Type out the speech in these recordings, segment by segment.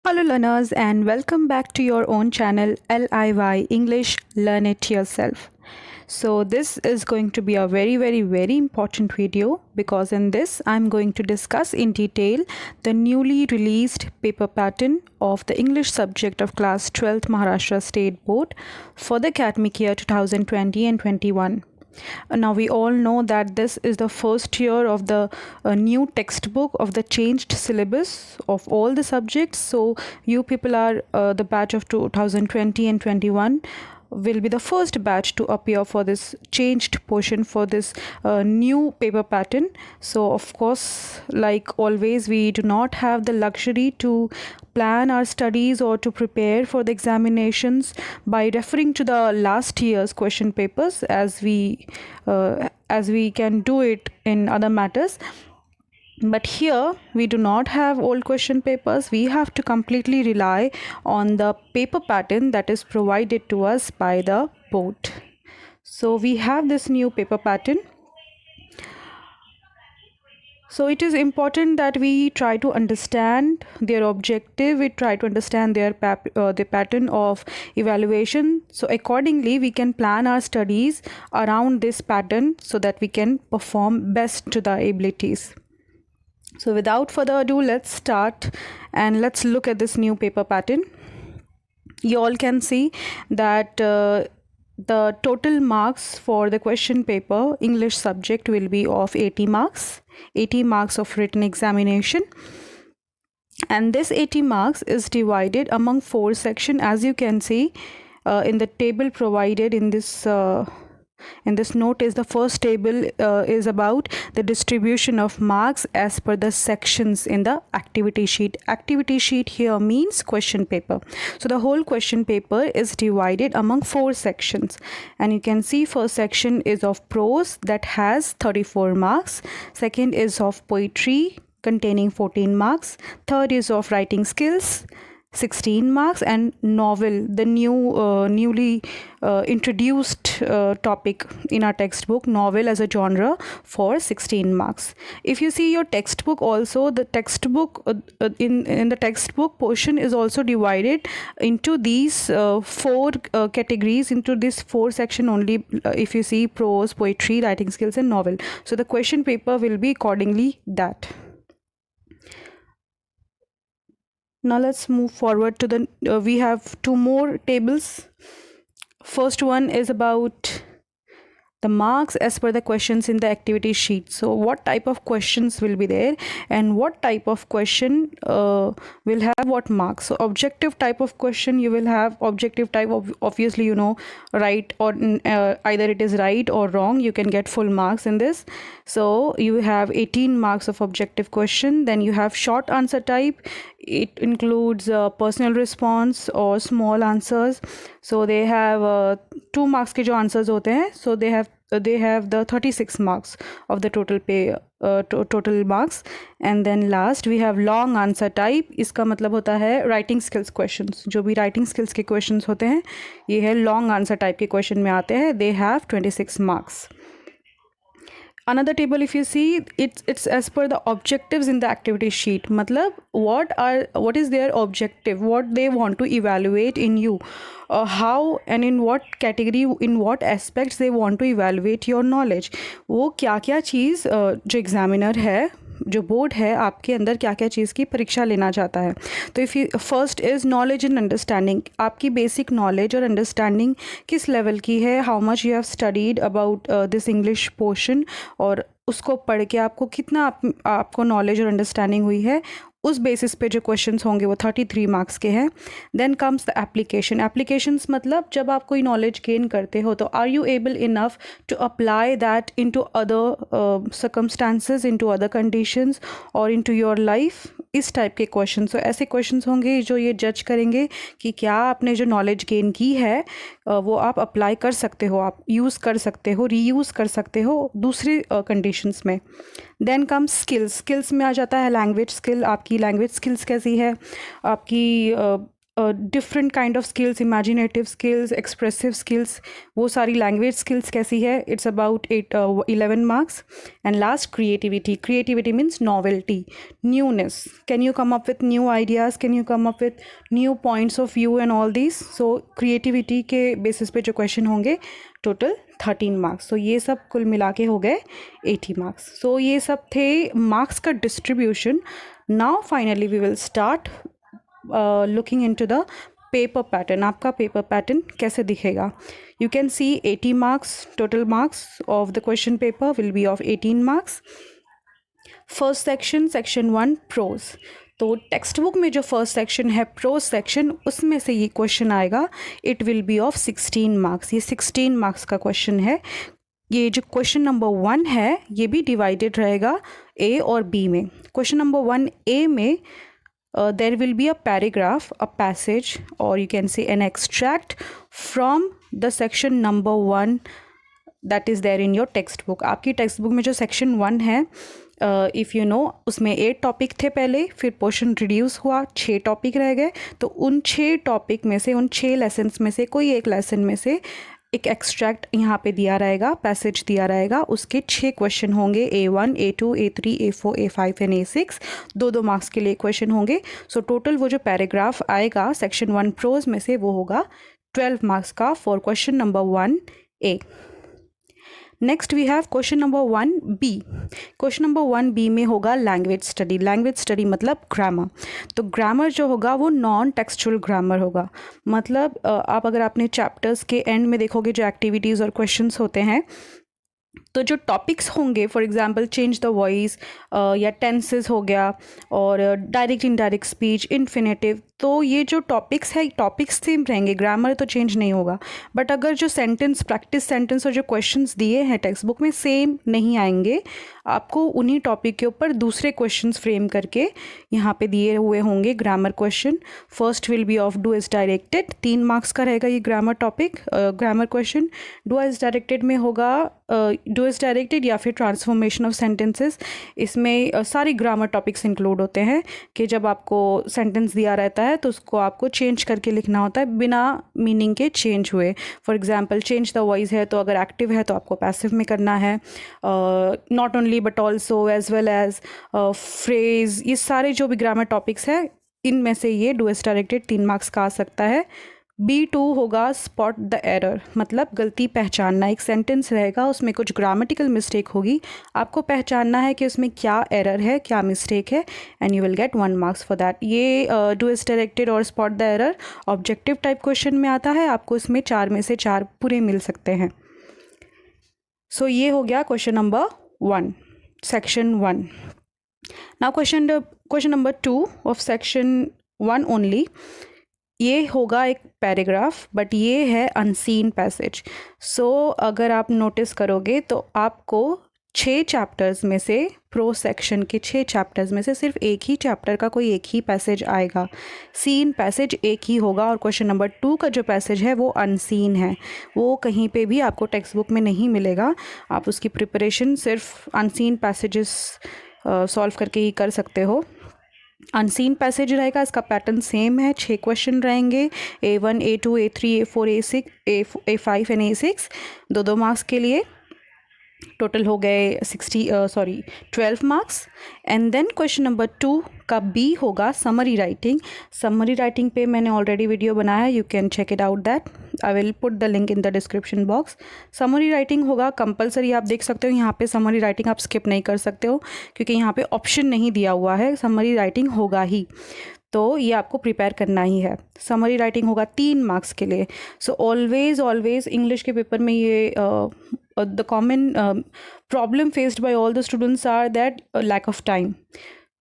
Hello, learners, and welcome back to your own channel LIY English Learn It Yourself. So, this is going to be a very important video because in this I'm going to discuss in detail the newly released paper pattern of the English subject of class 12th Maharashtra State Board for the academic year 2020 and 21. Now we all know that this is the first year of the new textbook of the changed syllabus of all the subjects. So you people are the batch of 2020 and 21 will be the first batch to appear for this changed portion for this new paper pattern. So of course, like always, we do not have the luxury to plan our studies or to prepare for the examinations by referring to the last year's question papers as we can do it in other matters. But here we do not have old question papers. We have to completely rely on the paper pattern that is provided to us by the board. So we have this new paper pattern. So it is important that we try to understand their objective, we try to understand their the pattern of evaluation. So accordingly, we can plan our studies around this pattern so that we can perform best to the abilities. So without further ado, let's start and let's look at this new paper pattern. You all can see that the total marks for the question paper English subject will be of 80 marks, 80 marks of written examination. And this 80 marks is divided among 4 sections, as you can see in the table provided in this note. Is the first table is about the distribution of marks as per the sections in the activity sheet. Activity sheet here means question paper. So the whole question paper is divided among 4 sections, and you can see first section is of prose that has 34 marks, second is of poetry containing 14 marks, third is of writing skills 16 marks, and novel, the newly introduced topic in our textbook, novel as a genre, for 16 marks. If you see your textbook also, the textbook in the textbook portion is also divided into these 4 categories, into this 4 section only. If you see prose, poetry, writing skills and novel, so the question paper will be accordingly that. Now let's move forward to the we have 2 more tables. First one is about the marks as per the questions in the activity sheet. So what type of questions will be there and what type of question will have what marks. So objective type of question, you will have objective type of, obviously you know, right or either it is right or wrong, you can get full marks in this. So you have 18 marks of objective question. Then you have short answer type. It includes personal response or small answers. So they have 2 marks के जो answers होते हैं, so they have the 36 marks of the total marks. And then last we have long answer type. इसका मतलब होता है writing skills questions. जो भी writing skills के questions होते हैं, ये है long answer type के question में आते हैं. They have 26 marks. Another table, if you see, it's as per the objectives in the activity sheet. Matlab, what is their objective, what they want to evaluate in you, how and in what category, in what aspects they want to evaluate your knowledge. वो क्या चीज़ जो examiner है, जो board है, आपके अंदर क्या क्या चीज़ की परीक्षा लेना चाहता है. तो if you first is knowledge and understanding. आपकी बेसिक नॉलेज और अंडरस्टैंडिंग किस लेवल की है, how much you have studied about this English portion, और उसको पढ़ के आपको कितना आपको नॉलेज और अंडरस्टैंडिंग हुई है, उस बेसिस पे जो क्वेश्चंस होंगे वो 33 मार्क्स के हैं. Then comes the application. Applications मतलब जब आप कोई नॉलेज गेन करते हो तो are you able enough to apply that into other circumstances, into other conditions और इनटू योर लाइफ. इस टाइप के क्वेश्चन. सो ऐसे क्वेश्चंस होंगे जो ये जज करेंगे कि क्या आपने जो नॉलेज गेन की है वो आप अप्लाई कर सकते हो, आप यूज़ कर सकते हो, रीयूज़ कर सकते हो दूसरी कंडीशंस में. Then come skills. स्किल्स में आ जाता है लैंग्वेज स्किल. आपकी लैंग्वेज स्किल्स कैसी है, आपकी different kind of skills, imaginative skills, expressive skills, वो सारी लैंग्वेज स्किल्स कैसी है, it's about 11 marks. And last creativity. Creativity means novelty, newness. Can you come up with new ideas, can you come up with new points of view and all this. So creativity के basis पे जो question होंगे, total 13 marks. तो ये सब कुल मिला के हो गए 80 मार्क्स. सो ये सब थे मार्क्स का distribution. Now finally we will start looking into the paper pattern. आपका पेपर पैटर्न कैसे दिखेगा. You can see 80 marks, total marks of the question paper will be of 18 marks. First section, section 1 prose. तो text book में जो first section है prose section, उसमें से ये क्वेश्चन आएगा. It will be of 16 marks. ये 16 मार्क्स का क्वेश्चन है. ये जो क्वेश्चन नंबर 1 है ये भी डिवाइडेड रहेगा ए और बी में. क्वेश्चन नंबर 1 ए में there will be a paragraph, a passage, or you can say an extract from the section number 1 that is there in your textbook. आपकी टेक्स्ट बुक में जो सेक्शन 1 है, इफ़ यू नो, उसमें 8 topic थे पहले, फिर portion reduce हुआ, 6 topic रह गए. तो उन 6 टॉपिक में से, उन 6 लेसन्स में से कोई एक लेसन में से एक एक्सट्रैक्ट यहाँ पे दिया रहेगा, पैसेज दिया रहेगा. उसके 6 क्वेश्चन होंगे, A1, A2, A3, A4, A5 and A6. 2-2 marks के लिए क्वेश्चन होंगे. सो टोटल वो जो पैराग्राफ आएगा सेक्शन 1 प्रोज में से, वो होगा 12 मार्क्स का for question number 1A. Next we have question number 1B. Question number 1B में होगा लैंग्वेज स्टडी. लैंग्वेज स्टडी मतलब ग्रामर. तो ग्रामर जो होगा वो नॉन टेक्सचुअल ग्रामर होगा. मतलब आप अगर अपने चैप्टर्स के एंड में देखोगे जो एक्टिविटीज़ और क्वेश्चंस होते हैं, तो जो टॉपिक्स होंगे, for example change the voice या टेंसेस हो गया, और डायरेक्ट इनडायरेक्ट स्पीच, इन्फिनेटिव, तो ये जो टॉपिक्स है, टॉपिक्स सेम रहेंगे, ग्रामर तो चेंज नहीं होगा. बट अगर जो सेंटेंस, प्रैक्टिस सेंटेंस और जो क्वेश्चंस दिए हैं टेक्स्ट बुक में सेम नहीं आएंगे. आपको उन्हीं टॉपिक के ऊपर दूसरे क्वेश्चंस फ्रेम करके यहाँ पे दिए हुए होंगे grammar question. First will be of do is directed. 3 marks का रहेगा ये grammar topic, grammar question. Do is directed में होगा डू इज़ डायरेक्टेड या फिर ट्रांसफॉर्मेशन ऑफ सेंटेंसेस. इसमें सारी ग्रामर टॉपिक्स इंक्लूड होते हैं कि जब आपको सेंटेंस दिया रहता है तो उसको आपको चेंज करके लिखना होता है बिना मीनिंग के चेंज हुए. For example change the voice है, तो अगर एक्टिव है तो आपको पैसिव में करना है. Not only but also, as well as, phrase, ये सारे जो भी ग्रामर टॉपिक्स हैं, इनमें से ये डू इज़ डायरेक्टेड 3 मार्क्स का आ सकता है. B2 होगा स्पॉट द एरर, मतलब गलती पहचानना. एक सेंटेंस रहेगा, उसमें कुछ ग्रामेटिकल मिस्टेक होगी, आपको पहचानना है कि उसमें क्या एरर है, क्या मिस्टेक है, and you will get 1 marks for that. ये डू इज़ डायरेक्टेड और spot the error objective type question में आता है. आपको इसमें 4 में से 4 पूरे मिल सकते हैं. सो ये हो गया question number 1, section 1. Now question number 2 of section 1 only. ये होगा एक पैराग्राफ, बट ये है अनसीन पैसेज. सो अगर आप नोटिस करोगे तो आपको 6 चैप्टर्स में से, प्रो सेक्शन के 6 चैप्टर्स में से सिर्फ एक ही चैप्टर का कोई एक ही पैसेज आएगा. सीन पैसेज एक ही होगा. और क्वेश्चन नंबर 2 का जो पैसेज है वो अनसीन है, वो कहीं पे भी आपको टेक्स्ट बुक में नहीं मिलेगा. आप उसकी प्रिपरेशन सिर्फ अनसीन पैसेजेस सॉल्व करके ही कर सकते हो. अनसीन पैसेज रहेगा, इसका पैटर्न सेम है. 6 क्वेश्चन रहेंगे, A1, A2, A3, A4, A6, A5 and A6, 2-2 marks के लिए. टोटल हो गए 12 marks. And then question number 2 का B होगा समरी राइटिंग. समरी राइटिंग पे मैंने ऑलरेडी वीडियो बनाया, you can check it out that. I will put the link in the description box. Summary writing होगा कंपलसरी, आप देख सकते हो यहाँ पे समरी राइटिंग आप स्किप नहीं कर सकते हो, क्योंकि यहाँ पे ऑप्शन नहीं दिया हुआ है, समरी राइटिंग होगा ही. तो ये आपको प्रिपेयर करना ही है. समरी राइटिंग होगा 3 मार्क्स के लिए. सो ऑलवेज इंग्लिश के पेपर में ये the common problem faced by all the students are that lack of time,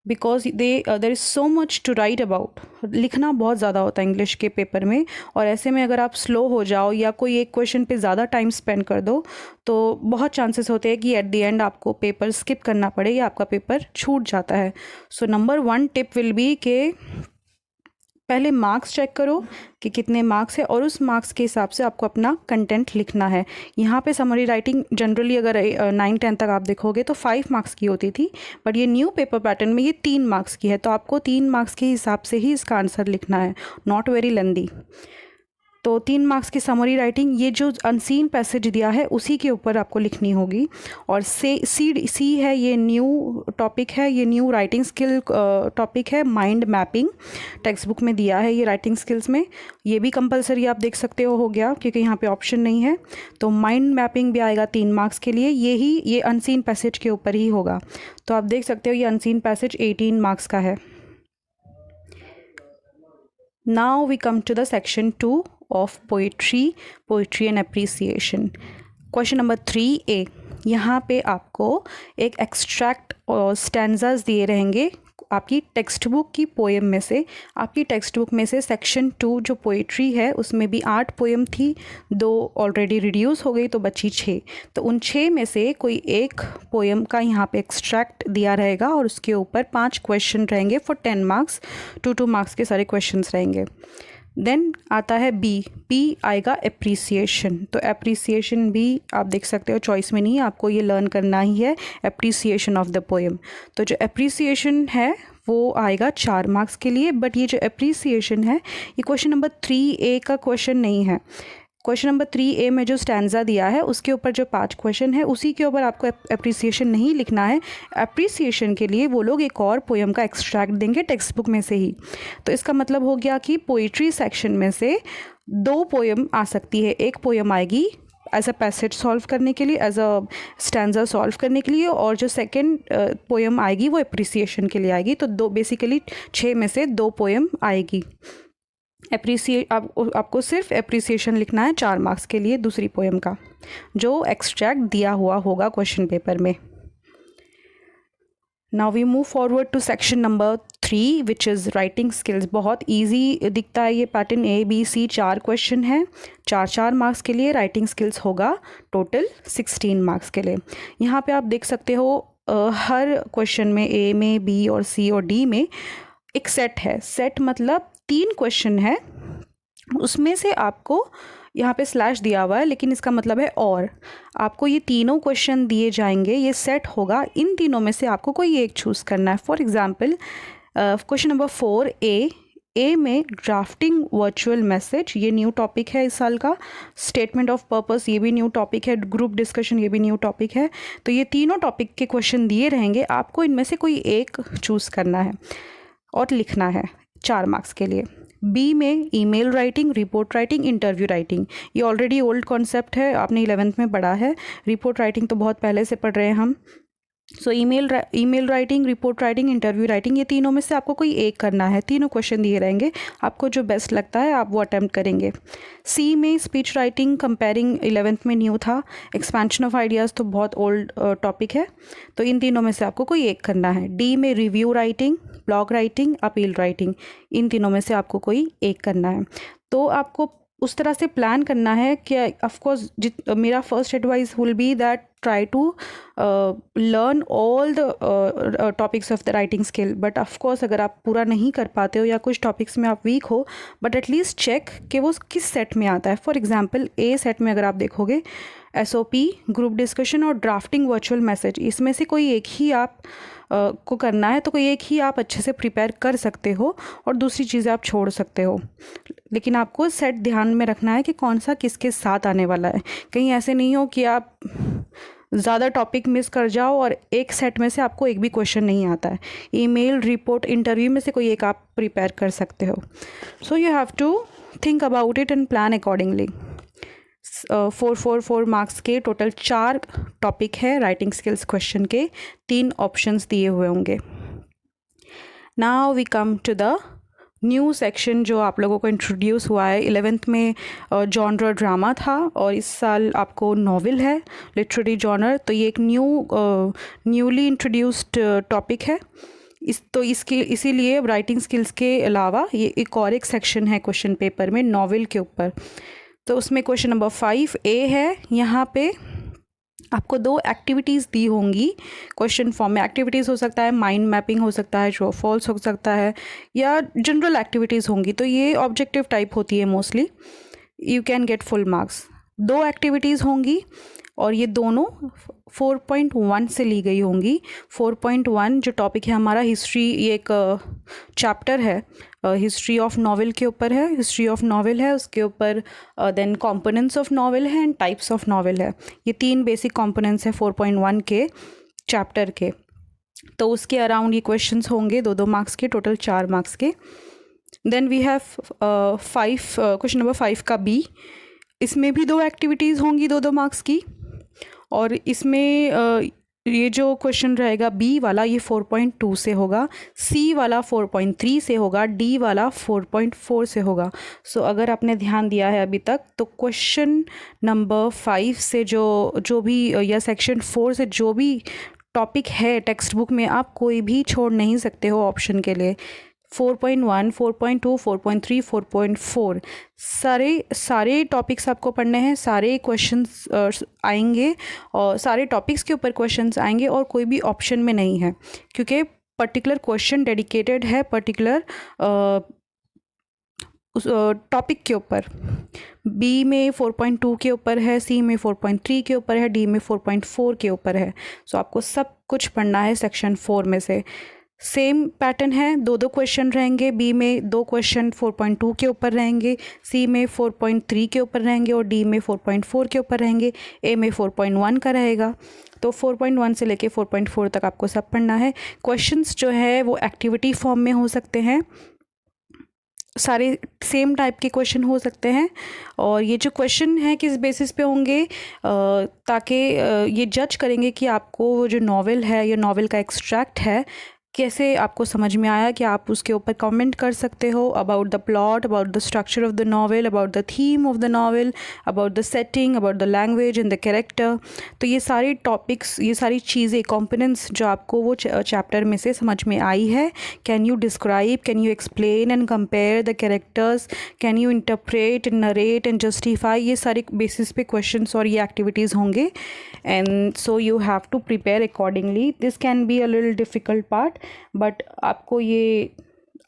because there is so much to write about. लिखना बहुत ज़्यादा होता है इंग्लिश के पेपर में, और ऐसे में अगर आप स्लो हो जाओ या कोई एक क्वेश्चन पे ज़्यादा टाइम स्पेंड कर दो तो बहुत चांसेस होते हैं कि एट द एंड आपको पेपर स्किप करना पड़े या आपका पेपर छूट जाता है. So number 1 tip will be के पहले मार्क्स चेक करो कि कितने मार्क्स है और उस मार्क्स के हिसाब से आपको अपना कंटेंट लिखना है। यहाँ पे समरी राइटिंग जनरली अगर 9-10 तक आप देखोगे तो 5 मार्क्स की होती थी, बट ये न्यू पेपर पैटर्न में ये 3 मार्क्स की है, तो आपको 3 मार्क्स के हिसाब से ही इसका आंसर लिखना है, नॉट वेरी लेंदी। तो 3 मार्क्स की समरी राइटिंग, ये जो अनसीन पैसेज दिया है उसी के ऊपर आपको लिखनी होगी। और सी है, ये न्यू टॉपिक है, ये न्यू राइटिंग स्किल टॉपिक है, माइंड मैपिंग टेक्स्ट बुक में दिया है ये राइटिंग स्किल्स में। ये भी कंपलसरी आप देख सकते हो गया, क्योंकि यहाँ पे ऑप्शन नहीं है। तो माइंड मैपिंग भी आएगा 3 मार्क्स के लिए, ये अनसीन पैसेज के ऊपर ही होगा। तो आप देख सकते हो ये अनसीन पैसेज 18 मार्क्स का है। Now we come to the section 2 of poetry and appreciation. Question number 3A, यहाँ पे आपको एक एक्सट्रैक्ट और स्टैंजाज दिए रहेंगे आपकी टेक्स्ट बुक की पोएम में से। आपकी टेक्स्ट बुक में से सेक्शन 2 जो पोइट्री है उसमें भी 8 पोएम थी, 2 ऑलरेडी रिड्यूस हो गई तो बची 6। तो उन 6 में से कोई एक पोएम का यहाँ पे एक्सट्रैक्ट दिया रहेगा और उसके ऊपर 5 क्वेश्चन रहेंगे फॉर 10 मार्क्स, 2 मार्क्स के सारे क्वेश्चंस रहेंगे। देन आता है बी आएगा एप्रिसिएशन। तो एप्रिसिएशन भी आप देख सकते हो चॉइस में नहीं है, आपको ये लर्न करना ही है, एप्रिसिएशन ऑफ द पोएम। तो जो एप्रिसिएशन है वो आएगा 4 मार्क्स के लिए, बट ये जो एप्रिसिएशन है ये क्वेश्चन नंबर 3A का क्वेश्चन नहीं है। क्वेश्चन नंबर 3A में जो स्टैंजा दिया है उसके ऊपर जो 5 क्वेश्चन है उसी के ऊपर आपको एप्रिसिएशन नहीं लिखना है। एप्रिसिएशन के लिए वो लोग एक और पोएम का एक्सट्रैक्ट देंगे टेक्स्ट बुक में से ही। तो इसका मतलब हो गया कि पोइट्री सेक्शन में से 2 पोएम आ सकती है। एक पोएम आएगी एज अ पैसेज सॉल्व करने के लिए, एज अ स्टैंजा सॉल्व करने के लिए, और जो सेकेंड पोएम आएगी वो एप्रिसिएशन के लिए आएगी। तो बेसिकली 6 में से 2 पोएम आएगी। आपको सिर्फ एप्रिसिएशन लिखना है 4 मार्क्स के लिए दूसरी पोएम का, जो एक्सट्रैक्ट दिया हुआ होगा क्वेश्चन पेपर में। Now we move forward to section number 3 which is writing skills. बहुत ईजी दिखता है ये पैटर्न, ABC 4 क्वेश्चन है, 4 मार्क्स के लिए। राइटिंग स्किल्स होगा टोटल 16 मार्क्स के लिए। यहाँ पे आप देख सकते हो हर क्वेश्चन में A में, B और C और D में एक सेट है। सेट मतलब 3 क्वेश्चन है, उसमें से आपको यहाँ पे स्लैश दिया हुआ है लेकिन इसका मतलब है और आपको ये तीनों क्वेश्चन दिए जाएंगे, ये सेट होगा, इन तीनों में से आपको कोई एक चूज़ करना है। For example question number 4A में ड्राफ्टिंग वर्चुअल मैसेज, ये न्यू टॉपिक है इस साल का। स्टेटमेंट ऑफ पर्पस, ये भी न्यू टॉपिक है। ग्रुप डिस्कशन, ये भी न्यू टॉपिक है। तो ये तीनों टॉपिक के क्वेश्चन दिए रहेंगे, आपको इनमें से कोई एक चूज़ करना है और लिखना है 4 मार्क्स के लिए। बी में email writing, report writing, interview writing, ये ऑलरेडी ओल्ड कॉन्सेप्ट है, आपने 11th में पढ़ा है। रिपोर्ट राइटिंग तो बहुत पहले से पढ़ रहे हैं हम। सो email writing, report writing, interview writing, ये तीनों में से आपको कोई एक करना है। तीनों क्वेश्चन दिए रहेंगे, आपको जो बेस्ट लगता है आप वो अटैम्प्ट करेंगे। सी में स्पीच राइटिंग, कंपेयरिंग 11th में न्यू था। एक्सपेंशन ऑफ आइडियाज़ तो बहुत ओल्ड टॉपिक है, तो इन तीनों में से आपको कोई एक करना है। डी में review writing, blog writing, appeal writing, इन तीनों में से आपको कोई एक करना है। तो आपको उस तरह से प्लान करना है कि ऑफकोर्स मेरा first advice will be that try to learn all the topics of the writing skill. But of course अगर आप पूरा नहीं कर पाते हो या कुछ टॉपिक्स में आप वीक हो, बट एटलीस्ट चेक कि वो किस सेट में आता है। फॉर एग्जांपल A सेट में अगर आप देखोगे SOP, ग्रुप डिस्कशन और ड्राफ्टिंग वर्चुअल मैसेज, इसमें से कोई एक ही आप को करना है, तो कोई एक ही आप अच्छे से प्रिपेयर कर सकते हो और दूसरी चीज़ें आप छोड़ सकते हो। लेकिन आपको सेट ध्यान में रखना है कि कौन सा किसके साथ आने वाला है। कहीं ऐसे नहीं हो कि आप ज़्यादा टॉपिक मिस कर जाओ और एक सेट में से आपको एक भी क्वेश्चन नहीं आता है। ईमेल, रिपोर्ट, इंटरव्यू में से कोई एक आप प्रिपेयर कर सकते हो। So you have to think about it and plan accordingly. 4 marks के टोटल 4 टॉपिक है राइटिंग स्किल्स क्वेश्चन के, 3 ऑप्शंस दिए हुए होंगे। Now we come to the new section जो आप लोगों को इंट्रोड्यूस हुआ है। 11th में जॉनर ड्रामा था और इस साल आपको नॉवेल है, लिटरेरी जॉनर। तो ये एक न्यूली इंट्रोड्यूस्ड टॉपिक है। इसीलिए राइटिंग स्किल्स के अलावा ये एक और एक सेक्शन है क्वेश्चन पेपर में नॉवेल के ऊपर। तो उसमें क्वेश्चन नंबर 5A है। यहाँ पे आपको 2 एक्टिविटीज़ दी होंगी क्वेश्चन फॉर्म में। एक्टिविटीज़ हो सकता है माइंड मैपिंग हो सकता है, ट्रू और फॉल्स हो सकता है, या जनरल एक्टिविटीज़ होंगी। तो ये ऑब्जेक्टिव टाइप होती है mostly. You can get full marks. 2 activities होंगी और ये दोनों 4.1 से ली गई होंगी। 4.1 जो टॉपिक है हमारा हिस्ट्री, ये एक चैप्टर है हिस्ट्री ऑफ नॉवेल के ऊपर है। हिस्ट्री ऑफ नॉवेल है, उसके ऊपर देन कंपोनेंट्स ऑफ नॉवेल है एंड टाइप्स ऑफ नॉवेल है। ये 3 बेसिक कंपोनेंट्स है 4.1 के चैप्टर के। तो उसके अराउंड ये क्वेश्चंस होंगे 2-2 मार्क्स के, टोटल 4 मार्क्स के। Then we have 5 question number 5 का बी। इसमें भी 2 एक्टिविटीज़ होंगी 2-2 मार्क्स की। और इसमें ये जो क्वेश्चन रहेगा बी वाला, ये 4.2 से होगा, सी वाला 4.3 से होगा, डी वाला 4.4 से होगा। सो अगर आपने ध्यान दिया है अभी तक, तो क्वेश्चन नंबर 5 से जो भी या सेक्शन 4 से जो भी टॉपिक है टेक्स्ट बुक में, आप कोई भी छोड़ नहीं सकते हो ऑप्शन के लिए। 4.1, 4.2, 4.3, 4.4 सारे टॉपिक्स आपको पढ़ने हैं। सारे क्वेश्चंस आएंगे और सारे टॉपिक्स के ऊपर क्वेश्चंस आएंगे और कोई भी ऑप्शन में नहीं है, क्योंकि पर्टिकुलर क्वेश्चन डेडिकेटेड है पर्टिकुलर उस टॉपिक के ऊपर। बी में 4.2 के ऊपर है, सी में 4.3 के ऊपर है, डी में 4.4 के ऊपर है। सो आपको सब कुछ पढ़ना है सेक्शन 4 में से। सेम पैटर्न है, 2-2 क्वेश्चन रहेंगे। बी में 2 क्वेश्चन 4.2 के ऊपर रहेंगे, सी में 4.3 के ऊपर रहेंगे और डी में 4.4 के ऊपर रहेंगे। ए में 4.1 का रहेगा। तो 4.1 से लेके 4.4 तक आपको सब पढ़ना है। क्वेश्चंस जो है वो एक्टिविटी फॉर्म में हो सकते हैं, सारे सेम टाइप के क्वेश्चन हो सकते हैं। और ये जो क्वेश्चन है किस बेसिस पे होंगे, ताकि ये जज करेंगे कि आपको वो जो नॉवेल है या नॉवेल का एक्सट्रैक्ट है कैसे आपको समझ में आया, कि आप उसके ऊपर कमेंट कर सकते हो about the plot, about the structure of the novel, about the theme of the novel, about the setting, about the language and the character. तो ये सारी टॉपिक्स, ये सारी चीज़ें, कंपोनेंट्स जो आपको वो चैप्टर में से समझ में आई है, can you describe, can you explain and compare the characters, can you interpret, narrate and justify, ये सारे बेसिस पे क्वेश्चंस और ये एक्टिविटीज़ होंगे। And so you have to prepare accordingly. This can be a little difficult part, but आपको ये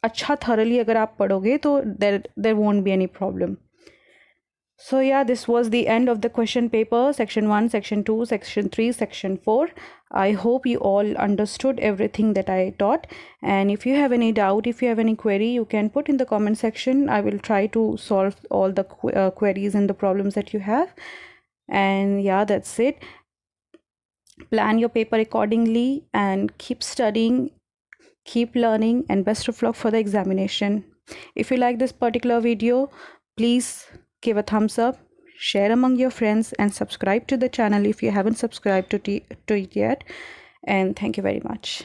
अच्छा thoroughly अगर आप पढ़ोगे तो there won't be any problem. So yeah, this was the end of the question paper, section 1, section 2, section 3, section 4. I hope you all understood everything that I taught. And if you have any doubt, if you have any query, you can put in the comment section. I will try to solve all the queries and the problems that you have. And yeah, that's it. Plan your paper accordingly and keep studying, keep learning, and best of luck for the examination. If you like this particular video, please give a thumbs up, share among your friends, and subscribe to the channel if you haven't subscribed to it yet. And thank you very much.